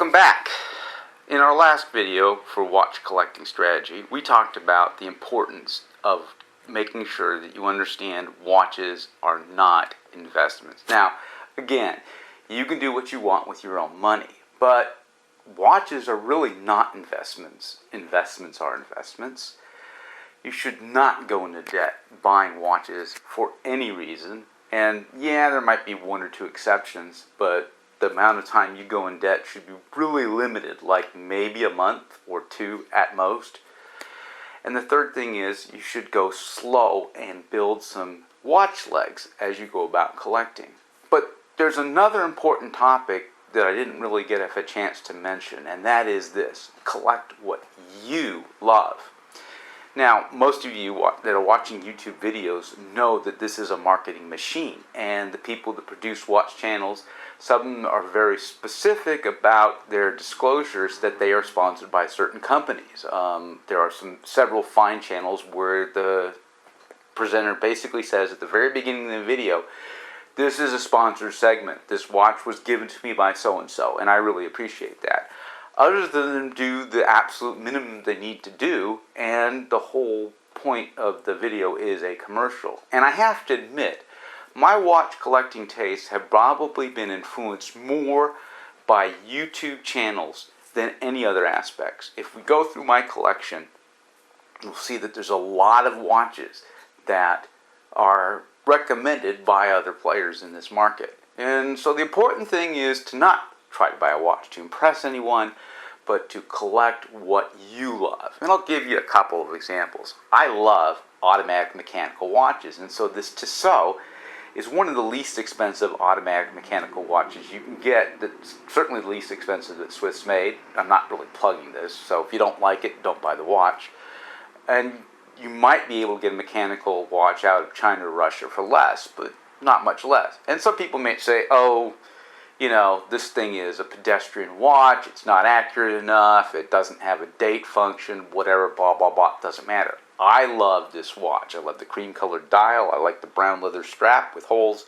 Welcome back. In our last video for watch collecting strategy, we talked about the importance of making sure that you understand watches are not investments. Now, again, you can do what you want with your own money, but watches are really not investments. Investments are investments. You should not go into debt buying watches for any reason. And yeah, there might be one or two exceptions, but the amount of time you go in debt should be really limited, like maybe a month or two at most. And the third thing is you should go slow and build some watch legs as you go about collecting. But there's another important topic that I didn't really get a chance to mention, and that is this: collect what you love. Now, most of you that are watching YouTube videos know that this is a marketing machine, and the people that produce watch channels, some of them are very specific about their disclosures that they are sponsored by certain companies. There are several fine channels where the presenter basically says at the very beginning of the video, this is a sponsored segment. This watch was given to me by so-and-so, and I really appreciate that. Others of them do the absolute minimum they need to do, and the whole point of the video is a commercial. And I have to admit, my watch collecting tastes have probably been influenced more by YouTube channels than any other aspects. If we go through my collection, you'll see that there's a lot of watches that are recommended by other players in this market. And so the important thing is to not try to buy a watch to impress anyone, but to collect what you love. And I'll give you a couple of examples. I love automatic mechanical watches, and so this Tissot is one of the least expensive automatic mechanical watches you can get. That's certainly the least expensive that Swiss made. I'm not really plugging this, so if you don't like it, don't buy the watch. And you might be able to get a mechanical watch out of China or Russia for less, but not much less. And some people may say, oh, you know, this thing is a pedestrian watch, it's not accurate enough, it doesn't have a date function, whatever, blah, blah, blah, doesn't matter. I love this watch. I love the cream colored dial. I like the brown leather strap with holes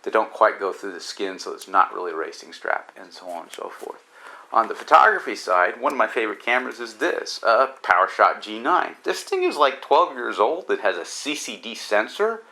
that don't quite go through the skin, so it's not really a racing strap, and so on and so forth. On the photography side, one of my favorite cameras is this, a PowerShot G9. This thing is like 12 years old. It has a CCD sensor,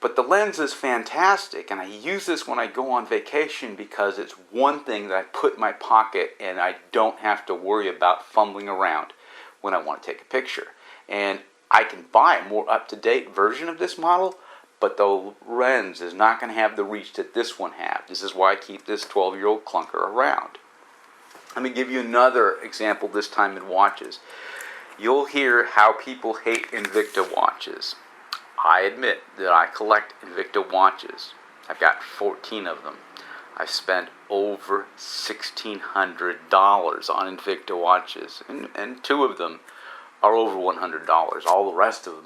but the lens is fantastic, and I use this when I go on vacation because it's one thing that I put in my pocket and I don't have to worry about fumbling around when I want to take a picture. And I can buy a more up-to-date version of this model, but the lens is not going to have the reach that this one has. This is why I keep this 12-year-old clunker around. Let me give you another example, this time in watches. You'll hear how people hate Invicta watches. I admit that I collect Invicta watches. I've got 14 of them. I've spent over $1,600 on Invicta watches, and two of them are over $100. All the rest of them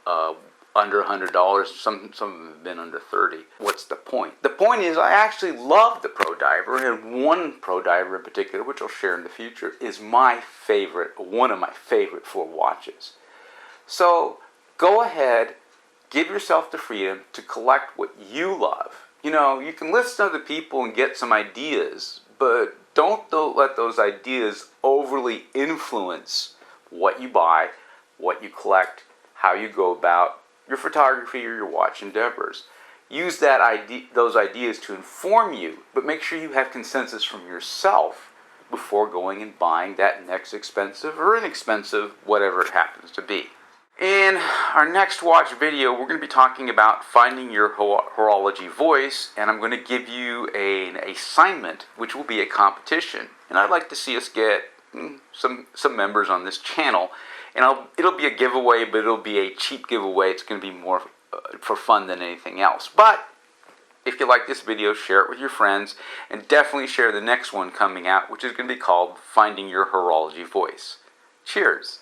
are under $100. Some of them have been under $30. What's the point? The point is I actually love the Pro Diver, and one Pro Diver in particular, which I'll share in the future, is my favorite, one of my favorite for watches. So go ahead, give yourself the freedom to collect what you love. You know, you can listen to other people and get some ideas, but don't let those ideas overly influence what you buy, what you collect, how you go about your photography or your watch endeavors. Use those ideas to inform you, but make sure you have consensus from yourself before going and buying that next expensive or inexpensive, whatever it happens to be. In our next watch video, we're going to be talking about finding your horology voice, and I'm going to give you an assignment, which will be a competition. And I'd like to see us get some members on this channel, and it'll be a giveaway, but it'll be a cheap giveaway. It's going to be more for fun than anything else. But if you like this video, share it with your friends, and definitely share the next one coming out, which is going to be called Finding Your Horology Voice. Cheers!